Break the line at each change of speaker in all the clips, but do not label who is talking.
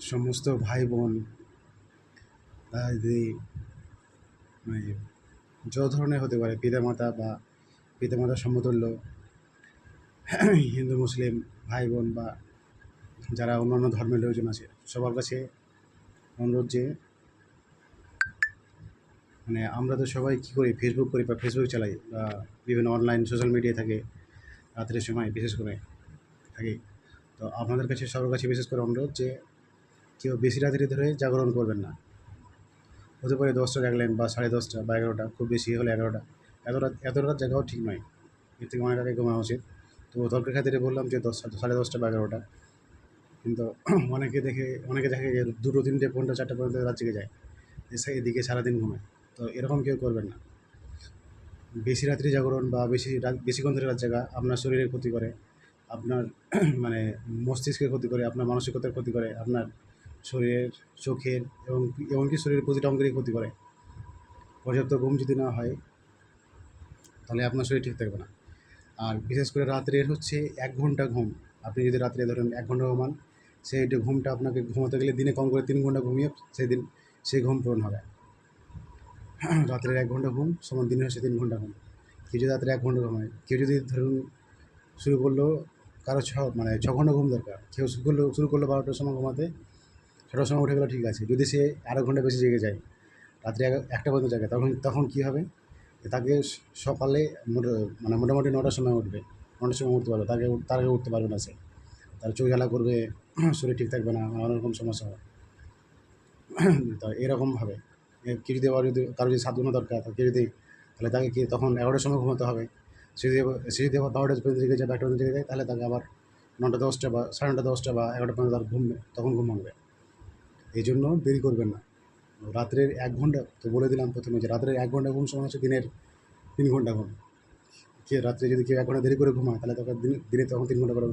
সমস্ত ভাই বোন, দাদা দিদি, মানে যত ধরনের হতে পারে, পিতামাতা বা পিতামাতার সমতুল্য, হিন্দু মুসলিম ভাই বোন বা যারা অন্যান্য ধর্মের লোকজন আছে, সবার কাছে অনুরোধ যে মানে আমরা তো সবাই কী করি, ফেসবুক করি বা ফেসবুক চালাই বা বিভিন্ন অনলাইন সোশ্যাল মিডিয়া থাকে রাত্রের সময় বিশেষ করে থাকি। তো আপনাদের কাছে সবার কাছে বিশেষ করে অনুরোধ যে কেউ বেশি রাত্রি ধরে জাগরণ করবেন না। হতে পারে 10টা জাগলেন বা 10:30 বা 11টা, খুব বেশি হলে 11টা। এত রাত জাগাও ঠিক নয়, এর থেকে অনেক আগে ঘুমানো উচিত। তো তর্কের খাতিরে বললাম যে 10:30 বা 11টা। কিন্তু অনেকে দেখে যে 2টো 3টে 5টা 4টা পর্যন্ত রাত জেগে যায়, এদিকে সারাদিন ঘুমায়। তো এরকম কেউ করবেন না। বেশি রাত্রি জাগরণ বা বেশিক্ষণ ধরে রাত জাগা আপনার শরীরের ক্ষতি করে, আপনার মানে মস্তিষ্কের ক্ষতি করে, আপনার মানসিকতার ক্ষতি করে, আপনার শরীরের, চোখের এবং এমনকি শরীরের প্রতিটা অঙ্গেরই ক্ষতি করে। পর্যাপ্ত ঘুম যদি না হয় তাহলে আপনার শরীর ঠিক থাকবে না। আর বিশেষ করে রাত্রের হচ্ছে 1 ঘন্টা ঘুম। আপনি যদি রাত্রে ধরেন 1 ঘন্টা ঘুমান, সেই ঘুমটা আপনাকে ঘুমাতে গেলে দিনে কম করে 3 ঘন্টা ঘুমিয়ে সেই ঘুম পূরণ হবে। রাত্রের 1 ঘন্টা ঘুম সমান দিনে হচ্ছে 3 ঘন্টা ঘুম। কেউ যদি রাত্রে 1 ঘন্টা ঘুমায়, কেউ যদি ধরুন শুরু করলো, কারো 6 ঘন্টা ঘুম দরকার, কেউ শুরু করলো 12টার সময় ঘুমাতে, 6টার সময় উঠে গেলো, ঠিক আছে। যদি সে আরও ঘন্টা বেশি জেগে যায়, রাত্রে 1টা পর্যন্ত জাগে, তখন কী হবে, তাকে সকালে মোটামুটি 9টার সময় উঠবে, 9টার সময় উঠতে পারবে, তার আগে উঠতে পারবে না সে। তার চোখ জ্বালা করবে, শরীর ঠিক থাকবে না, অনেক রকম সমস্যা হবে। তো এরকমভাবে কেউ যদি কারো যদি 7 ঘন্টা দরকার, তাহলে তাকে তখন 11টার সময় ঘুমাতে হবে। সে যদি আবার 12টা পর্যন্ত জেগে যায় বা 1টা পর্যন্ত জেগে যায়, তাহলে তাকে আবার 9টা 10টা বা 9:30 10টা বা 11টা পর্যন্ত তার তখন ঘুম ভাঙবে। এই জন্য দেরি করবেন না। রাত্রের 1 ঘন্টা তো বলে দিলাম প্রথমে যে রাত্রের 1 ঘন্টা ঘুম সমান হচ্ছে দিনের 3 ঘন্টা ঘুম। রাত্রে যদি কেউ 1 ঘন্টা দেরি করে ঘুমায়, তাহলে তাকে দিনে তখন 3 ঘন্টা করে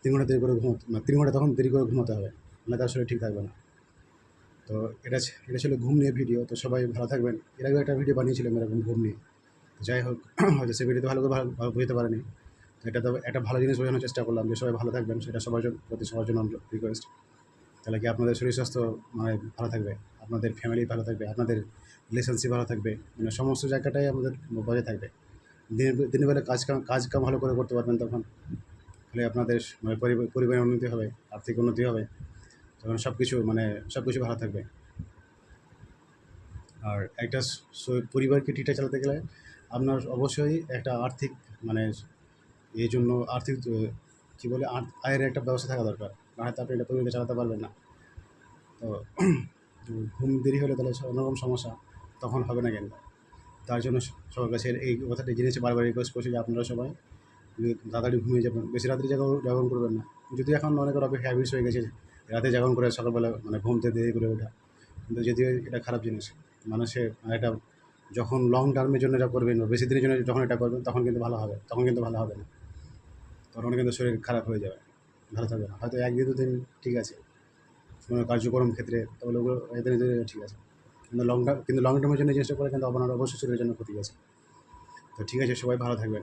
3 ঘন্টা দেরি করে ঘুমাতে, 3 ঘন্টা তখন দেরি করে ঘুমাতে হবে, নাহলে তার শরীর ঠিক থাকবে না। তো এটা ছিল ঘুম নিয়ে ভিডিও। তো সবাই ভালো থাকবেন। এর আগেও একটা ভিডিও বানিয়েছিলাম এরকম ঘুম নিয়ে। যাই হোক, হয়তো সে ভিডিওতে ভালো করে ভালো বুঝতে পারেনি। তো এটা তো একটা ভালো জিনিস বোঝানোর চেষ্টা করলাম যে সবাই ভালো থাকবেন, সেটা সবার জন্য রিকোয়েস্ট। তাহলে কি আপনাদের শরীর স্বাস্থ্য ভালো থাকবে, আপনাদের ফ্যামিলি ভালো থাকবে, আপনাদের রিলেশনশিপ ভালো থাকবে, সমস্ত জায়গাটাই আমাদের বজায় থাকবে। দিনের বেলা কাজ কাম ভালো করে করতে পারবেন তখন। ফলে আপনাদের পরিবারের উন্নতি হবে, আর্থিক উন্নতি হবে, তখন সব কিছু ভালো থাকবে। আর একটা পরিবারকে ঠিকঠাক চালাতে গেলে আপনার অবশ্যই একটা আর্থিক মানে এই জন্য আর্থিক কী বলে আয়ের একটা ব্যবস্থা থাকা দরকার, না হয়তো আপনি এটা পরিবারকে চালাতে পারবেন না। তো ঘুম দেরি হলে তাহলে অন্যরকম সমস্যা তখন হবে না কেন। তার জন্য সবার কাছে এই কথাটি জেনেছে, বারবার রিকোয়েস্ট করছি যে আপনারা সবাই তাড়াতাড়ি ঘুমিয়ে যাবেন, বেশি রাত্রি জাগরণ করবেন না। যদি এখন অনেকের হ্যাবিটস হয়ে গেছে রাতে জাগরণ করে সকালবেলা ঘুমতে দেরি করে ওঠা, কিন্তু যদিও এটা খারাপ জিনিস। মানুষের এটা যখন লং টার্মের জন্য এটা করবেন বা বেশি দিনের জন্য যখন এটা করবেন, তখন কিন্তু ভালো হবে না, তখন কিন্তু শরীর খারাপ হয়ে যাবে, ভালো থাকবে না। হয়তো 1 দিন 2 দিন ঠিক আছে কোনো কার্যক্রম ক্ষেত্রে, তাহলে ওগুলো এদের ঠিক আছে, কিন্তু লং টার্মের জন্য জিনিসটা করে কিন্তু আপনার অবশ্যই শরীরের জন্য ক্ষতি আছে। তো ঠিক আছে, সবাই ভালো থাকবেন।